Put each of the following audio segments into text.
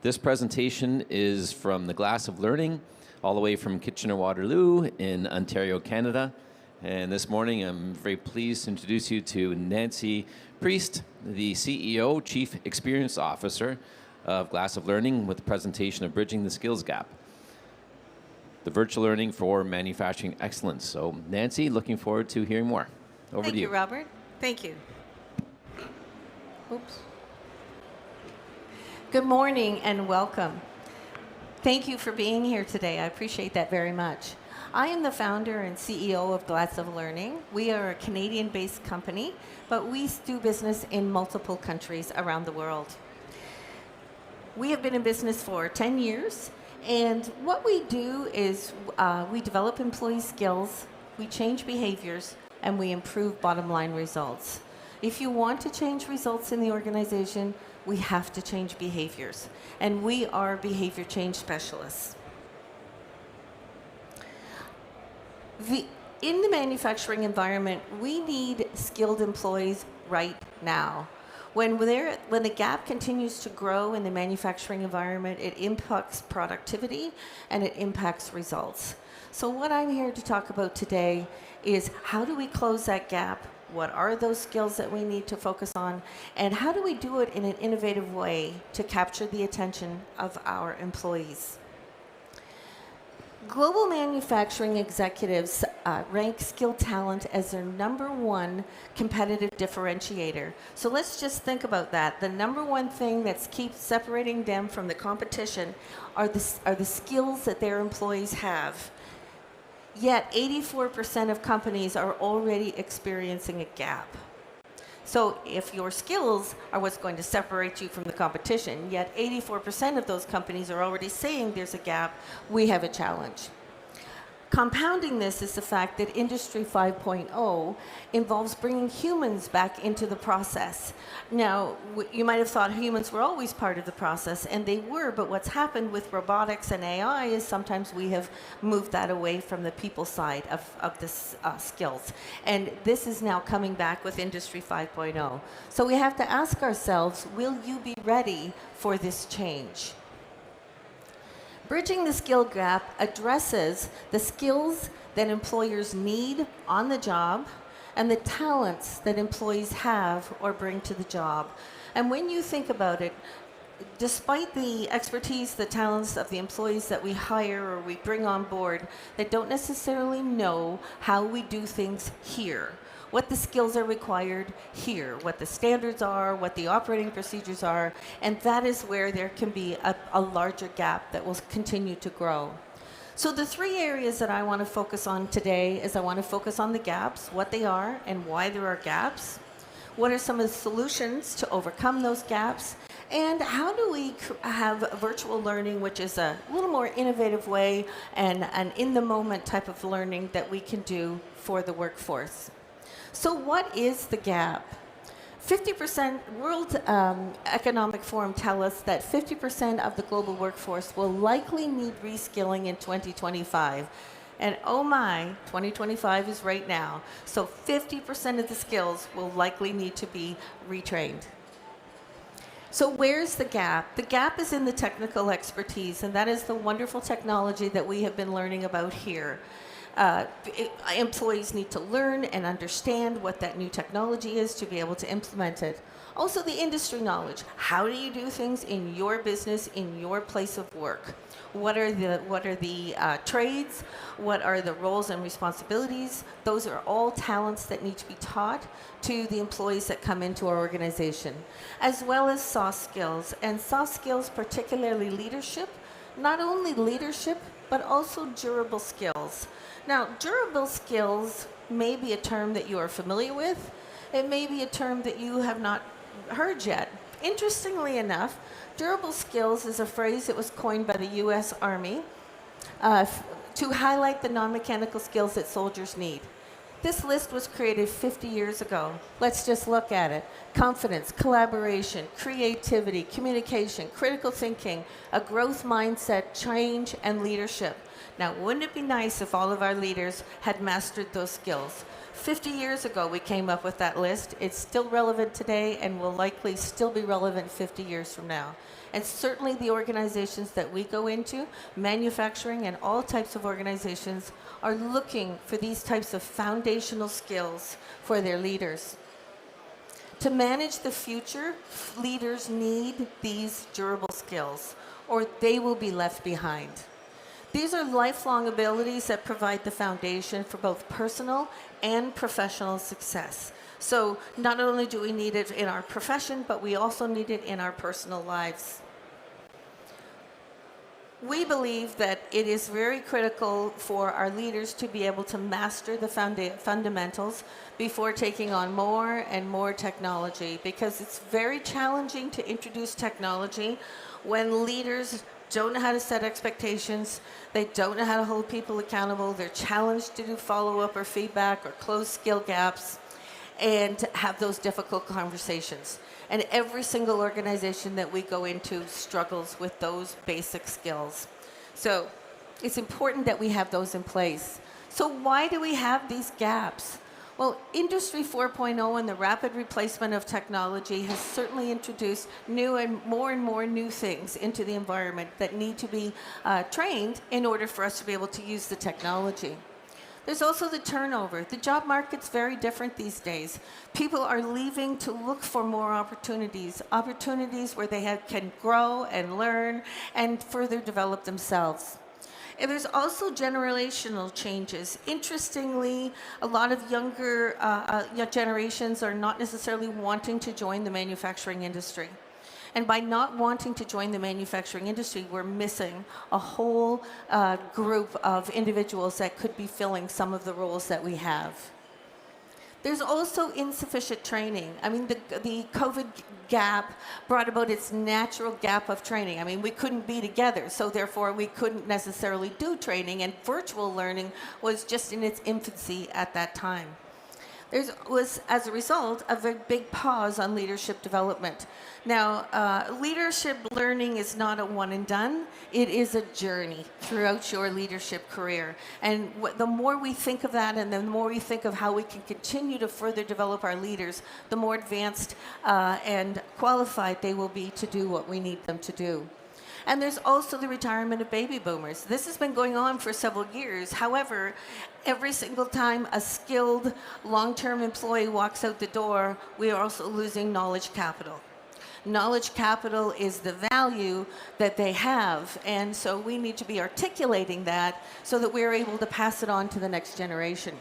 This presentation is from the Glass of Learning, all the way from Kitchener-Waterloo in Ontario, Canada. And this morning, I'm very pleased to introduce you to Nancy Priest, the CEO, Chief Experience Officer of Glass of Learning, with the presentation of Bridging the Skills Gap, the virtual learning for manufacturing excellence. So, Nancy, looking forward to hearing more. Over to you. Thank you, Robert. Thank you. Oops. Good morning and welcome. Thank you for being here today. I appreciate that very much. I am the founder and CEO of Glass of Learning. We are a Canadian-based company, but we do business in multiple countries around the world. We have been in business for 10 years, and what we do is we develop employee skills, we change behaviors, and we improve bottom line results. If you want to change results in the organization, we have to change behaviors, and we are behavior change specialists. In the manufacturing environment, we need skilled employees right now. When the gap continues to grow in the manufacturing environment, it impacts productivity and it impacts results. So what I'm here to talk about today is how do we close that gap? What are those skills that we need to focus on? And how do we do it in an innovative way to capture the attention of our employees? Global manufacturing executives rank skilled talent as their #1 competitive differentiator. So let's just think about that. The #1 thing that keeps separating them from the competition are the skills that their employees have. Yet 84% of companies are already experiencing a gap. So if your skills are what's going to separate you from the competition, yet 84% of those companies are already saying there's a gap, we have a challenge. Compounding this is the fact that Industry 5.0 involves bringing humans back into the process. Now, you might have thought humans were always part of the process, and they were, but what's happened with robotics and AI is sometimes we have moved that away from the people side of this skills. And this is now coming back with Industry 5.0. So we have to ask ourselves, will you be ready for this change? Bridging the skill gap addresses the skills that employers need on the job and the talents that employees have or bring to the job. And when you think about it, despite the expertise, the talents of the employees that we hire or we bring on board that don't necessarily know how we do things here, what the skills are required here, what the standards are, what the operating procedures are, and that is where there can be a larger gap that will continue to grow. So the 3 areas that I want to focus on today is I want to focus on the gaps, what they are and why there are gaps, what are some of the solutions to overcome those gaps, and how do we have virtual learning, which is a little more innovative way and an in-the-moment type of learning that we can do for the workforce. So what is the gap? 50%, World Economic Forum tell us that 50% of the global workforce will likely need reskilling in 2025. And oh my, 2025 is right now. So 50% of the skills will likely need to be retrained. So where's the gap? The gap is in the technical expertise, and that is the wonderful technology that we have been learning about here. Employees need to learn and understand what that new technology is to be able to implement it. Also the industry knowledge. How do you do things in your business, in your place of work? What are the trades? What are the roles and responsibilities? Those are all talents that need to be taught to the employees that come into our organization, as well as soft skills. And soft skills, particularly leadership, not only leadership, but also durable skills. Now, durable skills may be a term that you are familiar with. It may be a term that you have not heard yet. Interestingly enough, durable skills is a phrase that was coined by the U.S. Army to highlight the non-mechanical skills that soldiers need. This list was created 50 years ago. Let's just look at it. Confidence, collaboration, creativity, communication, critical thinking, a growth mindset, change, and leadership. Now, wouldn't it be nice if all of our leaders had mastered those skills? 50 years ago, we came up with that list. It's still relevant today and will likely still be relevant 50 years from now. And certainly the organizations that we go into, manufacturing and all types of organizations, are looking for these types of foundational skills for their leaders. To manage the future, leaders need these durable skills, or they will be left behind. These are lifelong abilities that provide the foundation for both personal and professional success. So not only do we need it in our profession, but we also need it in our personal lives. We believe that it is very critical for our leaders to be able to master the fundamentals before taking on more and more technology, because it's very challenging to introduce technology when leaders don't know how to set expectations, they don't know how to hold people accountable, they're challenged to do follow-up or feedback or close skill gaps and have those difficult conversations. And every single organization that we go into struggles with those basic skills. So it's important that we have those in place. So why do we have these gaps? Well, Industry 4.0 and the rapid replacement of technology has certainly introduced new and more new things into the environment that need to be trained in order for us to be able to use the technology. There's also the turnover. The job market's very different these days. People are leaving to look for more opportunities where they can grow and learn and further develop themselves. And there's also generational changes. Interestingly, a lot of younger generations are not necessarily wanting to join the manufacturing industry. And by not wanting to join the manufacturing industry, we're missing a whole group of individuals that could be filling some of the roles that we have. There's also insufficient training. I mean, the COVID gap brought about its natural gap of training. I mean, we couldn't be together, so therefore we couldn't necessarily do training, and virtual learning was just in its infancy at that time. There was, as a result, a very big pause on leadership development. Now, leadership learning is not a one and done. It is a journey throughout your leadership career. And the more we think of that and the more we think of how we can continue to further develop our leaders, the more advanced and qualified they will be to do what we need them to do. And there's also the retirement of baby boomers. This has been going on for several years. However, every single time a skilled long-term employee walks out the door, we are also losing knowledge capital. Knowledge capital is the value that they have, and so we need to be articulating that so that we're able to pass it on to the next generation.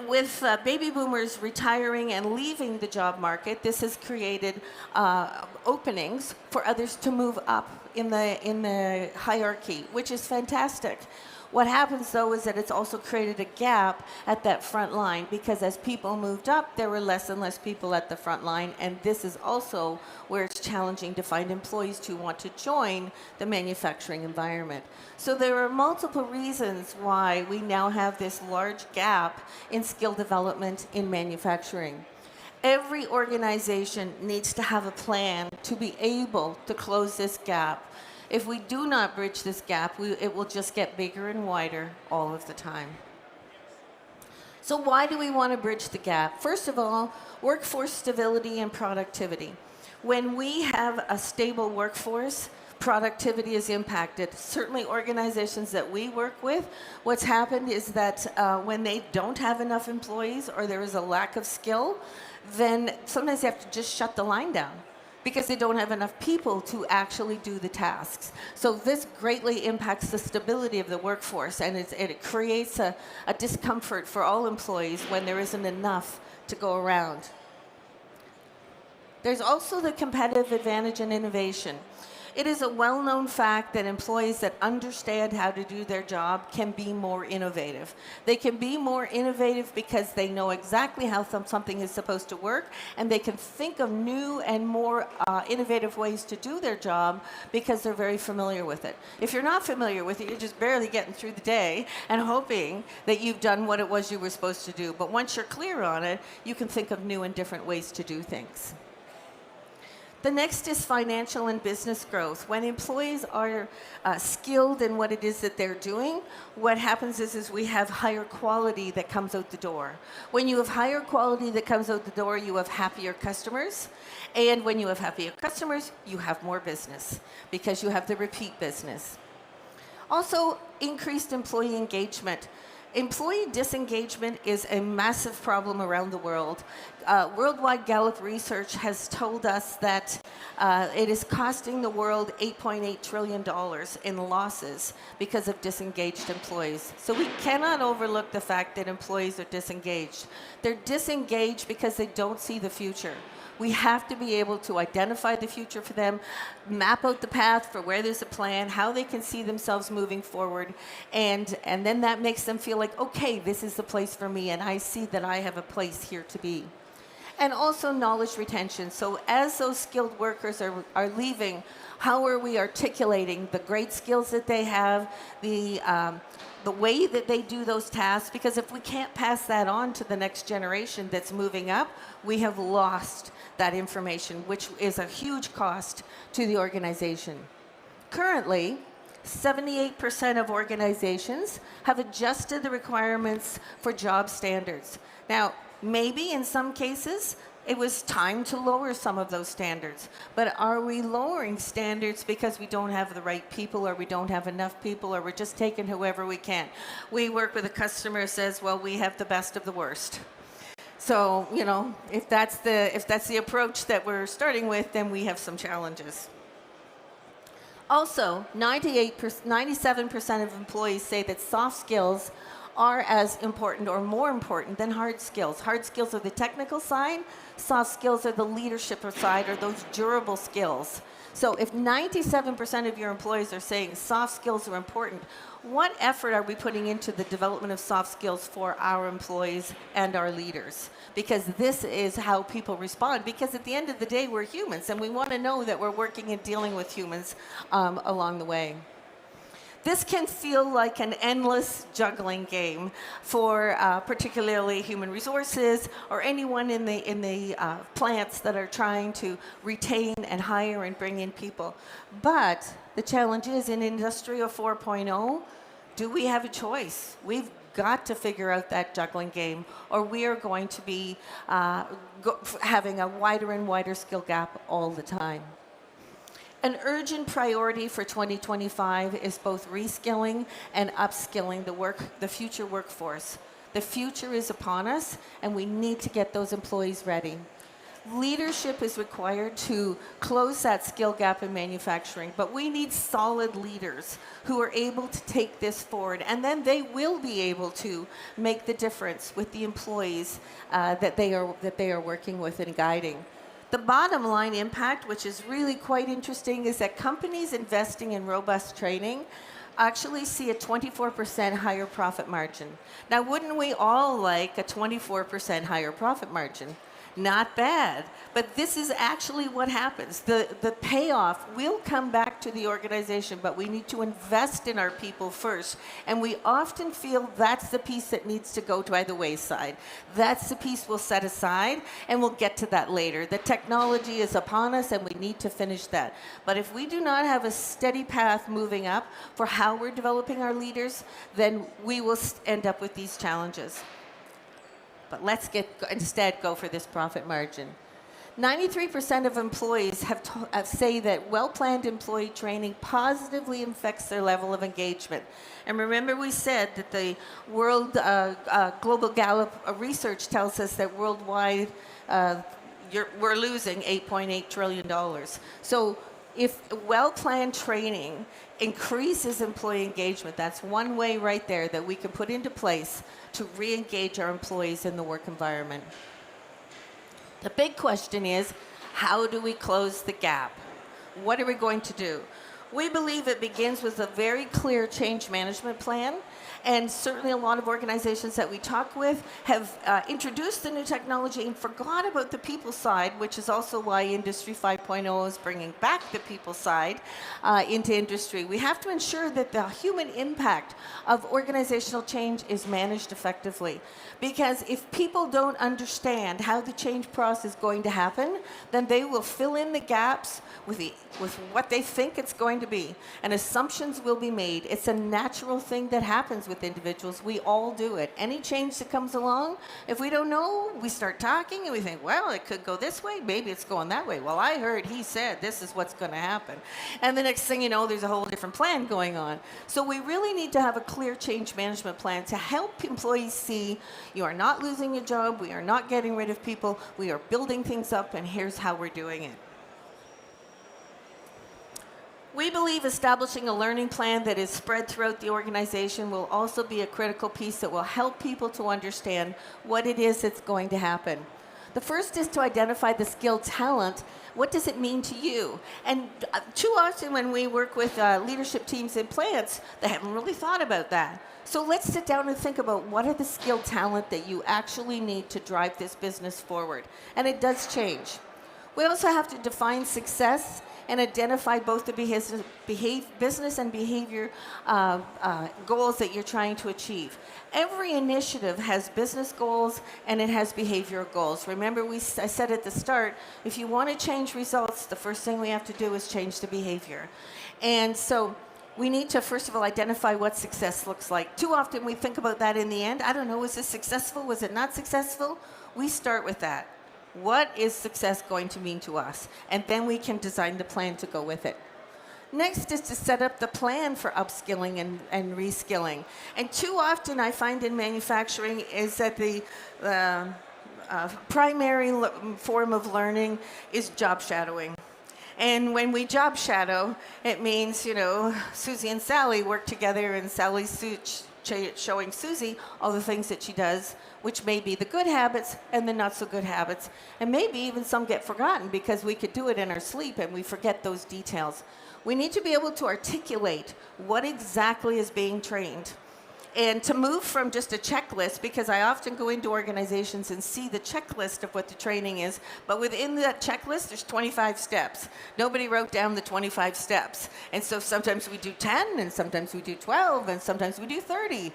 With baby boomers retiring and leaving the job market, this has created openings for others to move up in the hierarchy, which is fantastic. What happens, though, is that it's also created a gap at that front line, because as people moved up, there were less and less people at the front line, and this is also where it's challenging to find employees who want to join the manufacturing environment. So there are multiple reasons why we now have this large gap in skill development in manufacturing. Every organization needs to have a plan to be able to close this gap. If we do not bridge this gap, it will just get bigger and wider all of the time. So why do we want to bridge the gap? First of all, workforce stability and productivity. When we have a stable workforce, productivity is impacted. Certainly organizations that we work with, what's happened is that when they don't have enough employees or there is a lack of skill, then sometimes they have to just shut the line down, because they don't have enough people to actually do the tasks. So this greatly impacts the stability of the workforce, and it creates a discomfort for all employees when there isn't enough to go around. There's also the competitive advantage in innovation. It is a well-known fact that employees that understand how to do their job can be more innovative. They can be more innovative because they know exactly how something is supposed to work, and they can think of new and more innovative ways to do their job because they're very familiar with it. If you're not familiar with it, you're just barely getting through the day and hoping that you've done what it was you were supposed to do. But once you're clear on it, you can think of new and different ways to do things. The next is financial and business growth. When employees are skilled in what it is that they're doing, what happens is we have higher quality that comes out the door. When you have higher quality that comes out the door, you have happier customers. And when you have happier customers, you have more business because you have the repeat business. Also, increased employee engagement. Employee disengagement is a massive problem around the world. Worldwide Gallup research has told us that it is costing the world $8.8 trillion in losses because of disengaged employees. So we cannot overlook the fact that employees are disengaged. They're disengaged because they don't see the future. We have to be able to identify the future for them, map out the path for where there's a plan, how they can see themselves moving forward, and then that makes them feel like, okay, this is the place for me, and I see that I have a place here to be. And also knowledge retention. So as those skilled workers are leaving, how are we articulating the great skills that they have, the way that they do those tasks? Because if we can't pass that on to the next generation that's moving up, we have lost that information, which is a huge cost to the organization. Currently, 78% of organizations have adjusted the requirements for job standards. Now, maybe in some cases, it was time to lower some of those standards. But are we lowering standards because we don't have the right people, or we don't have enough people, or we're just taking whoever we can? We work with a customer who says, well, we have the best of the worst. So, you know, if that's the approach that we're starting with, then we have some challenges. Also, 97% of employees say that soft skills are as important or more important than hard skills. Hard skills are the technical side, soft skills are the leadership side, or those durable skills. So if 97% of your employees are saying soft skills are important, what effort are we putting into the development of soft skills for our employees and our leaders? Because this is how people respond. Because at the end of the day, we're humans, and we want to know that we're working and dealing with humans along the way. This can feel like an endless juggling game for particularly human resources or anyone in the plants that are trying to retain and hire and bring in people. But the challenge is, in Industrial 4.0, do we have a choice? We've got to figure out that juggling game, or we are going to be having a wider and wider skill gap all the time. An urgent priority for 2025 is both reskilling and upskilling the future workforce. The future is upon us, and we need to get those employees ready. Leadership is required to close that skill gap in manufacturing, but we need solid leaders who are able to take this forward, and then they will be able to make the difference with the employees that they are working with and guiding. The bottom line impact, which is really quite interesting, is that companies investing in robust training actually see a 24% higher profit margin. Now, wouldn't we all like a 24% higher profit margin? Not bad, but this is actually what happens. The payoff will come back to the organization, but we need to invest in our people first. And we often feel that's the piece that needs to go by the wayside. That's the piece we'll set aside, and we'll get to that later. The technology is upon us, and we need to finish that. But if we do not have a steady path moving up for how we're developing our leaders, then we will end up with these challenges. But let's instead go for this profit margin. 93% of employees say that well-planned employee training positively affects their level of engagement. And remember, we said that the Global Gallup research tells us that worldwide we're losing $8.8 trillion. So if well-planned training increases employee engagement, that's one way right there that we can put into place to re-engage our employees in the work environment. The big question is, how do we close the gap? What are we going to do? We believe it begins with a very clear change management plan. And certainly a lot of organizations that we talk with have introduced the new technology and forgot about the people side, which is also why Industry 5.0 is bringing back the people side into industry. We have to ensure that the human impact of organizational change is managed effectively. Because if people don't understand how the change process is going to happen, then they will fill in the gaps with what they think it's going to be. And assumptions will be made. It's a natural thing that happens with individuals. We all do it. Any change that comes along, if we don't know, we start talking and we think, well, it could go this way, maybe it's going that way. Well, I heard he said this is what's going to happen. And the next thing you know, there's a whole different plan going on. So we really need to have a clear change management plan to help employees see you are not losing your job, we are not getting rid of people, we are building things up, and here's how we're doing it. We believe establishing a learning plan that is spread throughout the organization will also be a critical piece that will help people to understand what it is that's going to happen. The first is to identify the skilled talent. What does it mean to you? And too often when we work with leadership teams in plants, they haven't really thought about that. So let's sit down and think about what are the skilled talent that you actually need to drive this business forward. And it does change. We also have to define success and identify both the business and behavior goals that you're trying to achieve. Every initiative has business goals and it has behavioral goals. Remember, I said at the start, if you want to change results, the first thing we have to do is change the behavior. And so we need to, first of all, identify what success looks like. Too often we think about that in the end. I don't know, was this successful? Was it not successful? We start with that. What is success going to mean to us? And then we can design the plan to go with it. Next is to set up the plan for upskilling and reskilling. And too often I find in manufacturing is that the primary form of learning is job shadowing. And when we job shadow, it means, you know, Susie and Sally work together and Sally's showing Susie all the things that she does, which may be the good habits and the not so good habits. And maybe even some get forgotten because we could do it in our sleep and we forget those details. We need to be able to articulate what exactly is being trained. And to move from just a checklist, because I often go into organizations and see the checklist of what the training is, but within that checklist, there's 25 steps. Nobody wrote down the 25 steps. And so sometimes we do 10, and sometimes we do 12, and sometimes we do 30,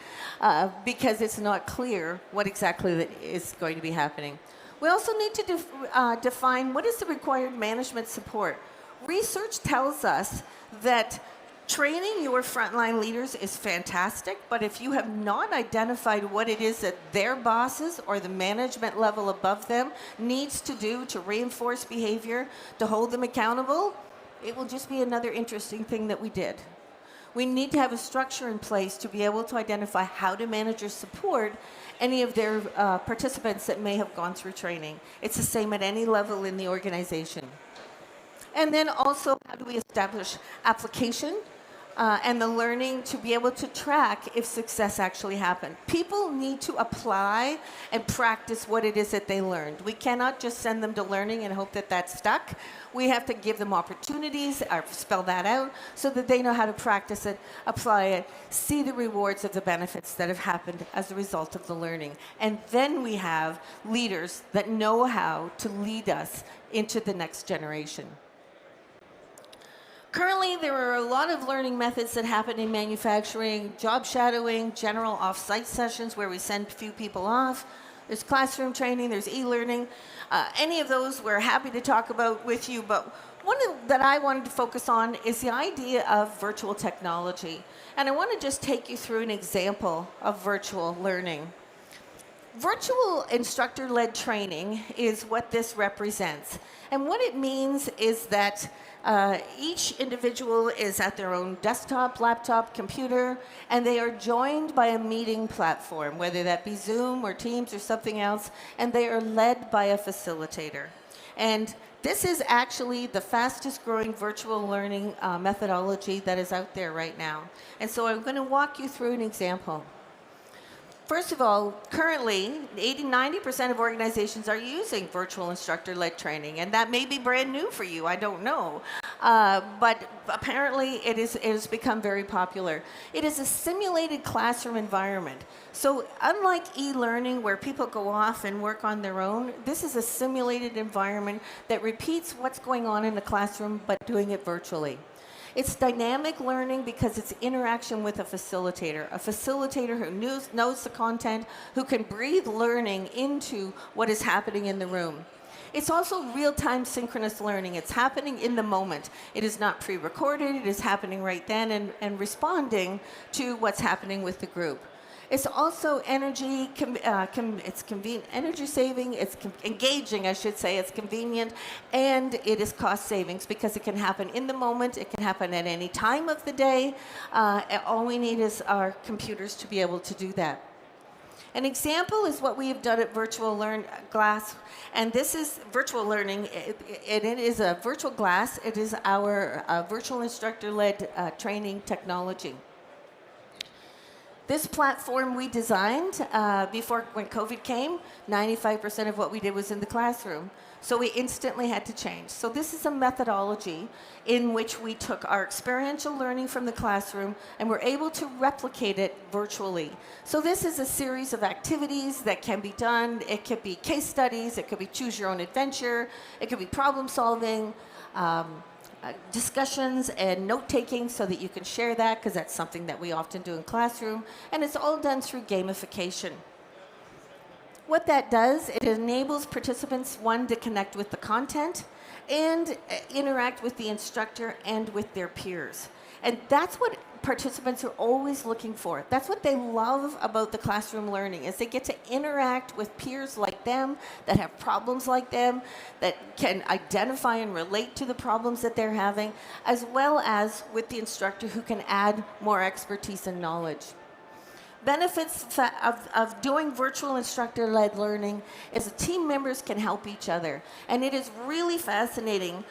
because it's not clear what exactly is going to be happening. We also need to define what is the required management support. Research tells us that training your frontline leaders is fantastic, but if you have not identified what it is that their bosses or the management level above them needs to do to reinforce behavior, to hold them accountable, it will just be another interesting thing that we did. We need to have a structure in place to be able to identify how to manage or support any of their participants that may have gone through training. It's the same at any level in the organization. And then also, how do we establish application and the learning to be able to track if success actually happened? People need to apply and practice what it is that they learned. We cannot just send them to learning and hope that that's stuck. We have to give them opportunities, or spell that out, so that they know how to practice it, apply it, see the rewards of the benefits that have happened as a result of the learning. And then we have leaders that know how to lead us into the next generation. Currently, there are a lot of learning methods that happen in manufacturing: job shadowing, general off-site sessions where we send a few people off. There's classroom training, there's e-learning. Any of those we're happy to talk about with you, but one that I wanted to focus on is the idea of virtual technology. And I want to just take you through an example of virtual learning. Virtual instructor-led training is what this represents. And what it means is that each individual is at their own desktop, laptop, computer, and they are joined by a meeting platform, whether that be Zoom or Teams or something else, and they are led by a facilitator. And this is actually the fastest growing virtual learning methodology that is out there right now. And so I'm going to walk you through an example. First of all, currently, 80-90% of organizations are using virtual instructor-led training, and that may be brand new for you, I don't know. but apparently it has become very popular. It is a simulated classroom environment. So unlike e-learning where people go off and work on their own, this is a simulated environment that repeats what's going on in the classroom but doing it virtually. It's dynamic learning because it's interaction with a facilitator who knows the content, who can breathe learning into what is happening in the room. It's also real-time synchronous learning. It's happening in the moment. It is not pre-recorded. It is happening right then and responding to what's happening with the group. It's also energy saving, it's engaging, I should say, it's convenient, and it is cost savings because it can happen in the moment, it can happen at any time of the day. All we need is our computers to be able to do that. An example is what we have done at Virtual Glass, and this is virtual learning. It is a virtual glass. It is our virtual instructor-led training technology. This platform we designed when COVID came. 95% of what we did was in the classroom. So we instantly had to change. So this is a methodology in which we took our experiential learning from the classroom and we're able to replicate it virtually. So this is a series of activities that can be done. It could be case studies, it could be choose your own adventure, it could be problem solving, discussions and note-taking so that you can share that because that's something that we often do in classroom, and it's all done through gamification. What that does, it enables participants, one, to connect with the content and interact with the instructor and with their peers. And that's what participants are always looking for. That's what they love about the classroom learning, is they get to interact with peers like them, that have problems like them, that can identify and relate to the problems that they're having, as well as with the instructor who can add more expertise and knowledge. Benefits of doing virtual instructor-led learning is that team members can help each other. And it is really fascinating.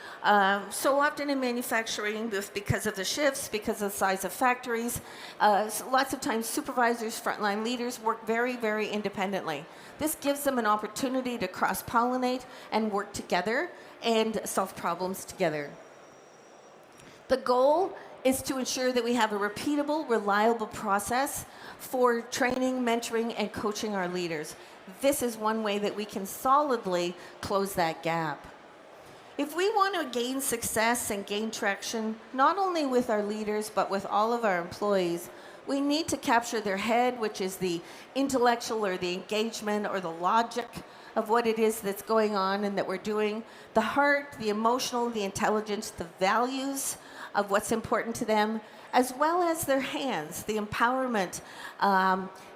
So often in manufacturing, because of the shifts, because of the size of factories, lots of times supervisors, frontline leaders work very, very independently. This gives them an opportunity to cross-pollinate and work together and solve problems together. The goal is to ensure that we have a repeatable, reliable process for training, mentoring, and coaching our leaders. This is one way that we can solidly close that gap. If we want to gain success and gain traction, not only with our leaders, but with all of our employees, we need to capture their head, which is the intellectual or the engagement or the logic of what it is that's going on and that we're doing, the heart, the emotional, the intelligence, the values of what's important to them, as well as their hands, the empowerment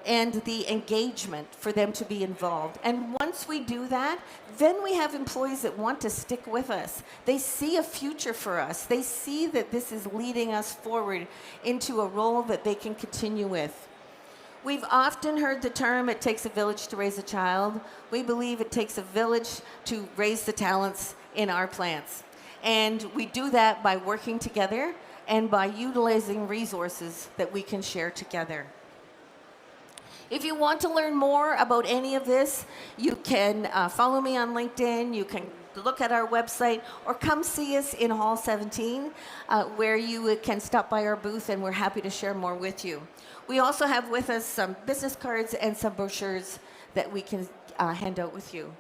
and the engagement for them to be involved. And once we do that, then we have employees that want to stick with us. They see a future for us. They see that this is leading us forward into a role that they can continue with. We've often heard the term, it takes a village to raise a child. We believe it takes a village to raise the talents in our plants. And we do that by working together and by utilizing resources that we can share together. If you want to learn more about any of this, you can follow me on LinkedIn, you can look at our website, or come see us in Hall 17, where you can stop by our booth and we're happy to share more with you. We also have with us some business cards and some brochures that we can hand out with you.